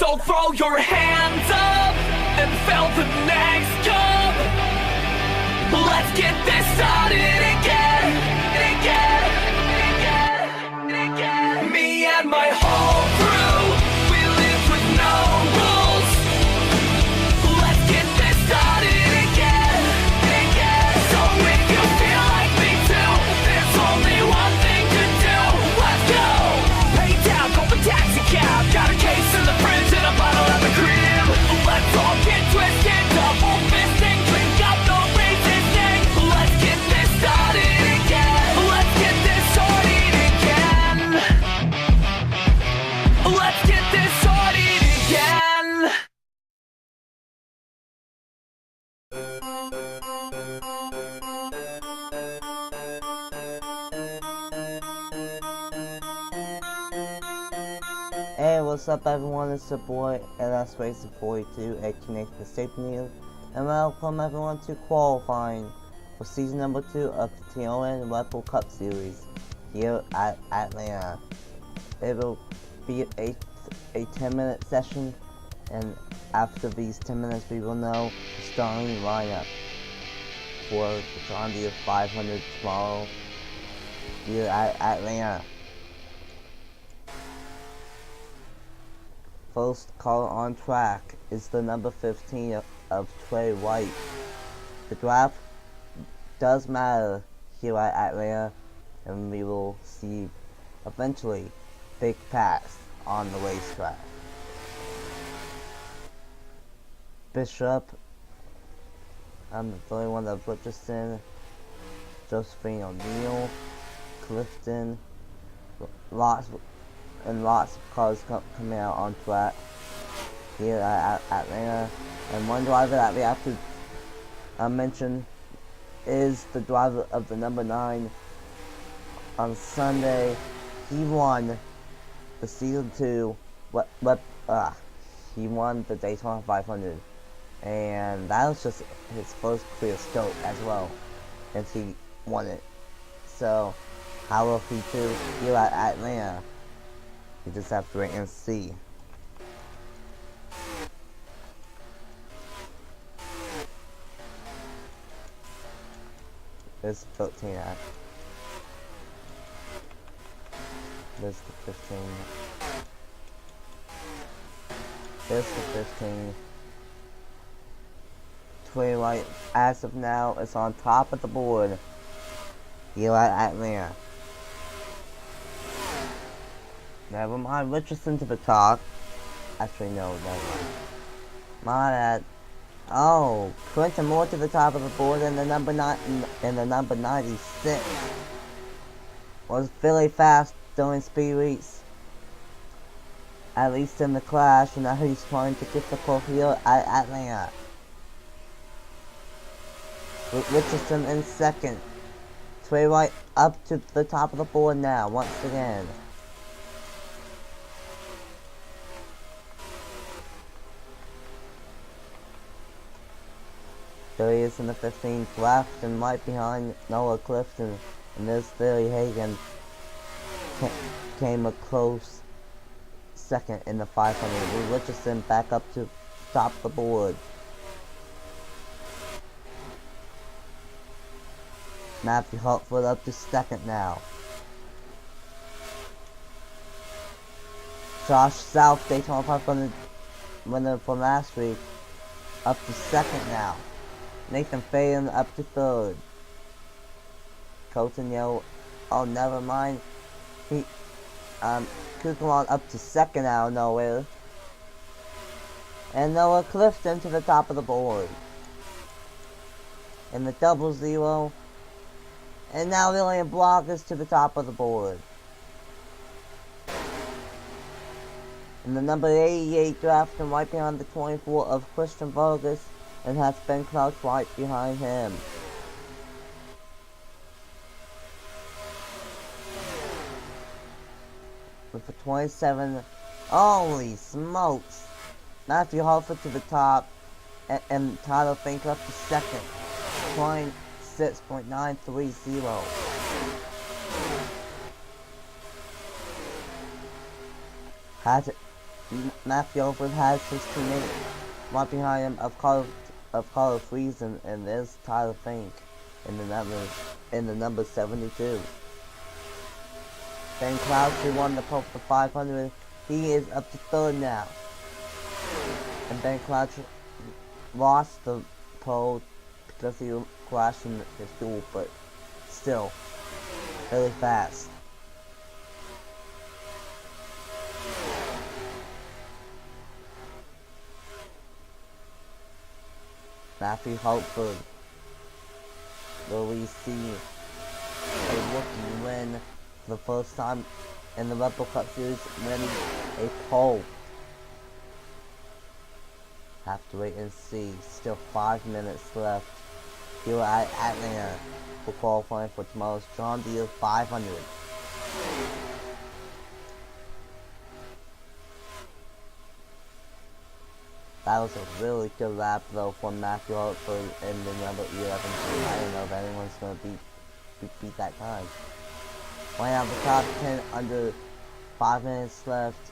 So throw your hands up and fill the next cup. Let's get this started again, again, again, again. Me and my whole crew, we live with no rules. Let's get this started again, again. So if you feel like me too, there's only one thing to do. Let's go. Pay down, call the taxi cab. Got a case in the fridge and a bottle at the crib. Let's all get twisted, double fisting, drink up, no resisting. Let's get this started again. Let's get this started again. Let's get this started again. Hey, what's up everyone, it's your boy LS42 aka the Stapleton, and welcome everyone to qualifying for season number 2 of the TRN Rifle Cup series here at Atlanta. It will be a 10-minute session, and after these 10 minutes we will know the starting lineup for the John Deere 500 tomorrow here at Atlanta. First car on track is the number 15 of Trey White. The draft does matter here at Atlanta, and we will see eventually big pass on the racetrack. Bishop, the 31 of Richardson, Josephine O'Neill, Clifton, lots of cars coming out on track here at Atlanta. And one driver that we have to mention is the driver of the number 9 on Sunday. He won the season 2. He won the Daytona 500, and that was just his first clear scope as well, and he won it. So how will he do here at Atlanta? You just have to wait and see. There's the 13 at. There's the 15. There's the 15. Trey White, as of now, is on top of the board here at Atlanta. Never mind, Richardson to the top. Actually, no, never mind. My bad. Oh, Quentin Moore to the top of the board, and the number 96 was really fast during speed weeks, at least in the clash, and now he's trying to get the pole here at Atlanta. With Richardson in second. Trey White up to the top of the board now, once again. There he is in the 15th left and right behind Noah Clifton, and this Billy Hagan came a close second in the 500. With Richardson back up to top of the board. Matthew Hartford up to second now. Josh South, Daytona 500 winner from last week, up to second now. Nathan Faden up to third. Colton Yo, oh never mind. Kukulon up to second out of nowhere. And Noah Clifton to the top of the board. And the 00. And now William Block is to the top of the board. And the number 88 drafted right behind the 24 of Christian Vargas, and has Ben Clark right behind him. With the 27, holy smokes! Matthew Hartford to the top, and Tyler Fink up to second. 26.930. Matthew Alford has 16.8. Right behind him of Carl Friesen, and there's Tyler Fink in the number 72. Ben Crouch, who won the pole for 500, he is up to third now. And Ben Crouch lost the pole because he crashed in his duel, but still, really fast. Matthew Holtford, will we see a rookie win for the first time in the Red Bull Cup Series, win a pole? Have to wait and see. Still 5 minutes left here at Atlanta for qualifying for tomorrow's John Deere 500. That was a really good lap though from Matthew Hartford in the number 11 team. I don't know if anyone's gonna beat that time. Right now the top 10 under 5 minutes left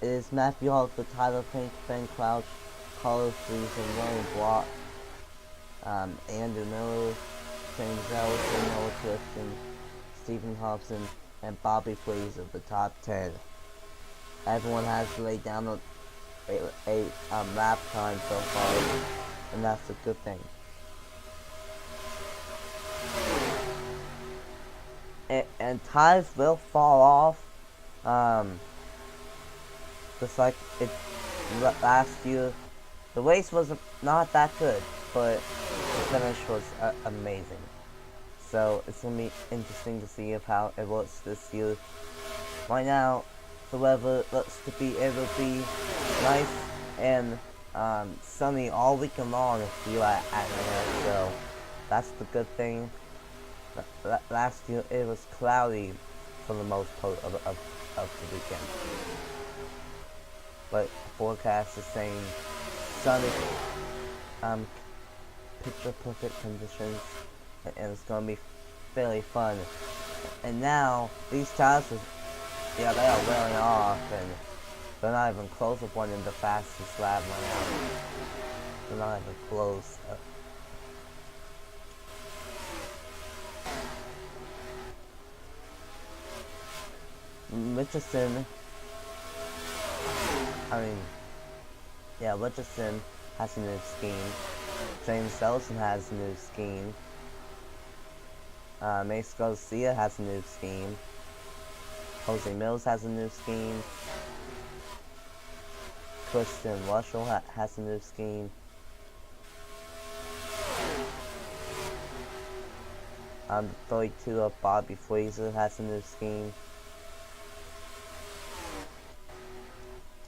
is Matthew Hartford, Tyler Fink, Ben Crouch, Carlos Friesen, William Block, Andrew Miller, James Ellison, Noah Clifton, Stephen Hobson, and Bobby Fraser, the top 10. Everyone has laid down a lap time so far, and that's a good thing. And ties will fall off, just like it last year. The race was not that good, but the finish was amazing. So it's gonna be interesting to see how it works this year. Right now, the weather looks to be able to be nice and sunny all weekend long here at Atlanta, so that's the good thing. Last year it was cloudy for the most part of the weekend, but forecast is saying sunny, picture perfect conditions, and it's gonna be fairly fun. And now these tires, yeah, they are wearing off, and they're not even close with one in the fastest lap right now. They're not even close. Richardson has a new scheme. James Ellison has a new scheme. Mace Garcia has a new scheme. Jose Mills has a new scheme. Christian Russell has a new scheme. The 32 of Bobby Fraser has a new scheme.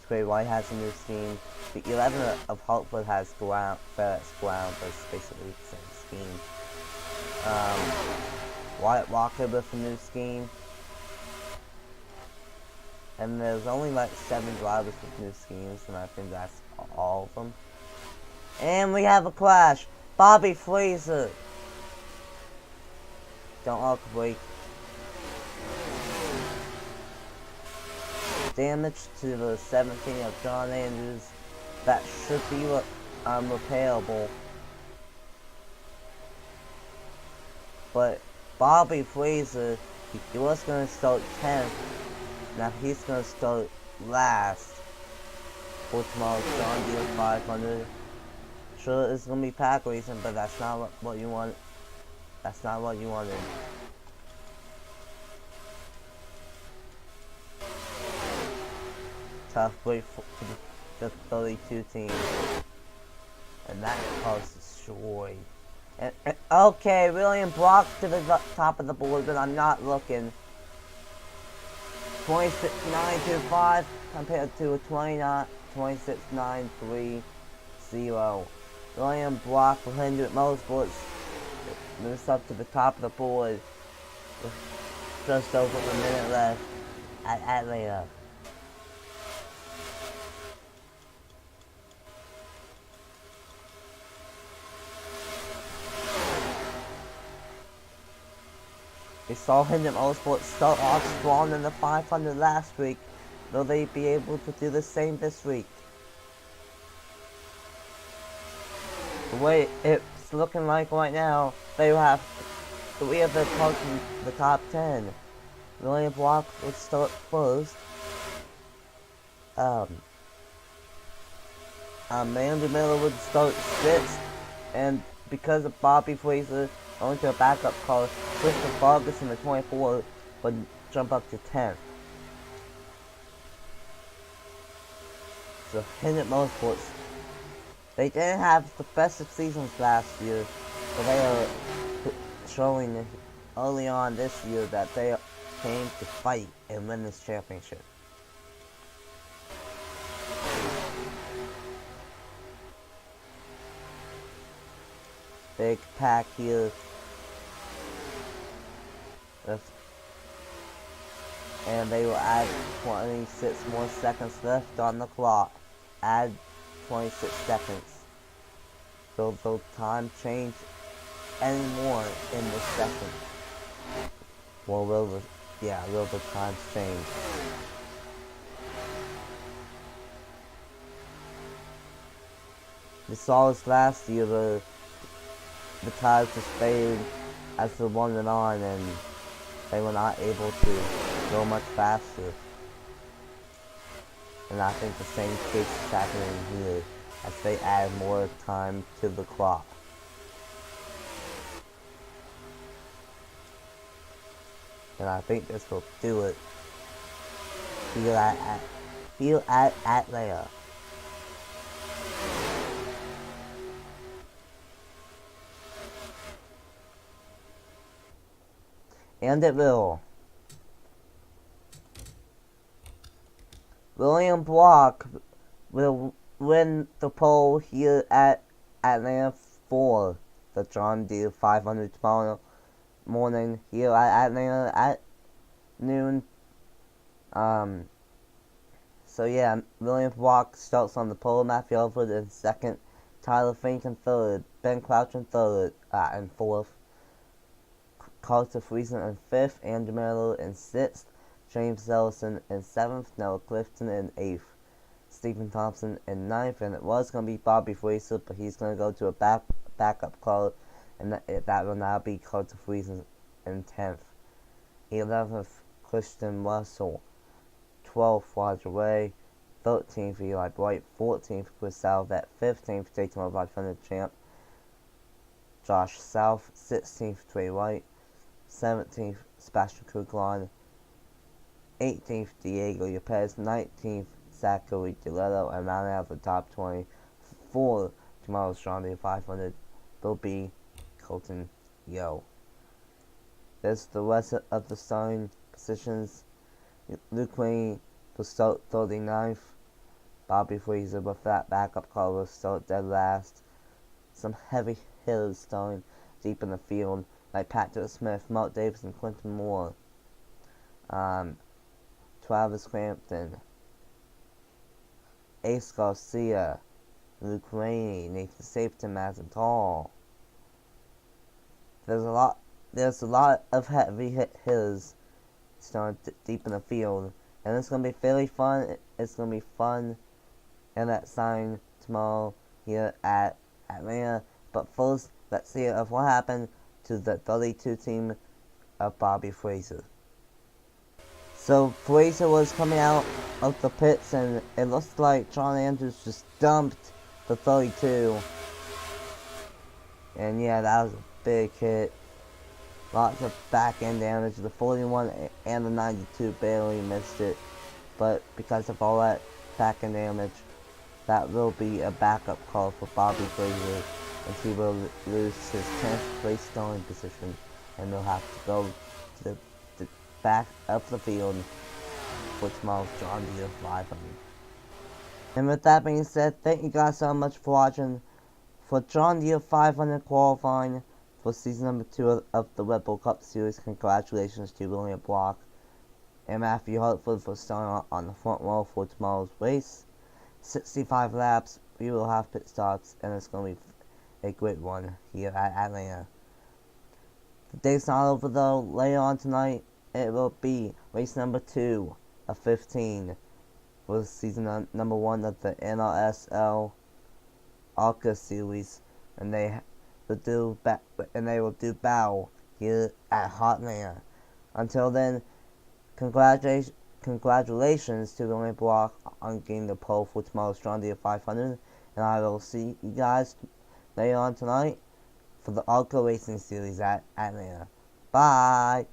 Trey White has a new scheme. The 11 of Hartford has ground, but it's basically the same scheme. Wyatt Walker with a new scheme. And there's only like 7 drivers with new schemes, and I think that's all of them. And we have a crash. Bobby Fraser. Don't arc brake. Damage to the 17 of John Andrews. That should be repairable. But Bobby Fraser, he was going to start 10th. Now he's going to start last for tomorrow's John Deere 500. Sure, it's going to be pack racing, but that's not what you want. That's not what you wanted. Tough break for the 32 team. And that car is destroyed. And, okay, William Block to the top of the board, but I'm not looking. 26.925 compared to a 26.930. William Block for 100 Motorsports moves up to the top of the board with just over a minute left at Atlanta. We saw Hendon Motorsports start off strong in the 500 last week, Will they be able to do the same this week? The way it's looking like right now, they have 3 of the cars in the top 10. William Block would start first. Mandy Miller would start 6th, and because of Bobby Fraser going to a backup car, Christopher Vargas in the 24 would jump up to 10th. So Hendrick Motorsports, they didn't have the best of seasons last year, but they are showing early on this year that they came to fight and win this championship. Big pack here. And they will add 26 more seconds left on the clock. Add 26 seconds. So the time change any more in this session. Well, will the time change? We saw this last year, the tires just faded as the one went on, and they were not able to go much faster. And I think the same case is happening here as they add more time to the clock. And I think this will do it here at Atlanta. And it will. William Block will win the pole here at Atlanta for the John Deere 500 tomorrow morning here at Atlanta at noon. So yeah, William Block starts on the pole, Matthew Elford in second, Tyler Fink in third, Ben Crouch in third, and fourth, Carter Friesen in fifth, Andrew Miller in sixth, James Ellison in seventh, Noah Clifton in eighth, Stephen Thompson in ninth, and it was going to be Bobby Fraser, but he's going to go to a backup car, and that will now be Carter Friesen in 10th. 11th, Christian Russell. 12th, Roger Ray. 13th, Eli Bright. 14th, Chris Salvet. 15th, Daytona 500 champ Josh South. 16th, Trey White. 17th, Sebastian Kuglan. 18th, Diego Yepes. 19th, Zachary DeLetto. And rounding out the top 20 for tomorrow's John Deere 500 will be Colton Yo. There's the rest of the starting positions. Luke Wayne will start 39th. Bobby Fraser with that backup car will start dead last. Some heavy hitters starting deep in the field, like Patrick Smith, Mark Davis, and Quentin Moore. Travis Crampton, Ace Garcia, Luke Rainey, Nathan Stapleton, Madison Tall. There's a lot of heavy hitters starting deep in the field, and it's gonna be fairly fun. It's gonna be fun in that sign tomorrow here at Atlanta. But first, let's hear of what happened to the 32 team of Bobby Fraser. So Fraser was coming out of the pits, and it looks like John Andrews just dumped the 32. And yeah, that was a big hit. Lots of back end damage. The 41 and the 92 barely missed it. But because of all that back end damage, that will be a backup call for Bobby Fraser, and he will lose his 10th place starting position, and will have to go to the back of the field for tomorrow's John Deere 500. And with that being said, thank you guys so much for watching. For John Deere 500 qualifying for season number 2 of the Red Bull Cup Series, congratulations to William Block and Matthew Hartford for starting on the front row for tomorrow's race. 65 laps, we will have pit stops, and it's going to be a great one here at Atlanta. The day's not over though. Later on tonight, it will be race number 2 of 15 was season number 1 of the NRSL ARCA series, and they will do battle here at Heartland. Until then, congratulations to the winning block on getting the pole for tomorrow's John Deere 500, and I will see you guys later on tonight for the ARCA Racing Series at Atlanta. Bye!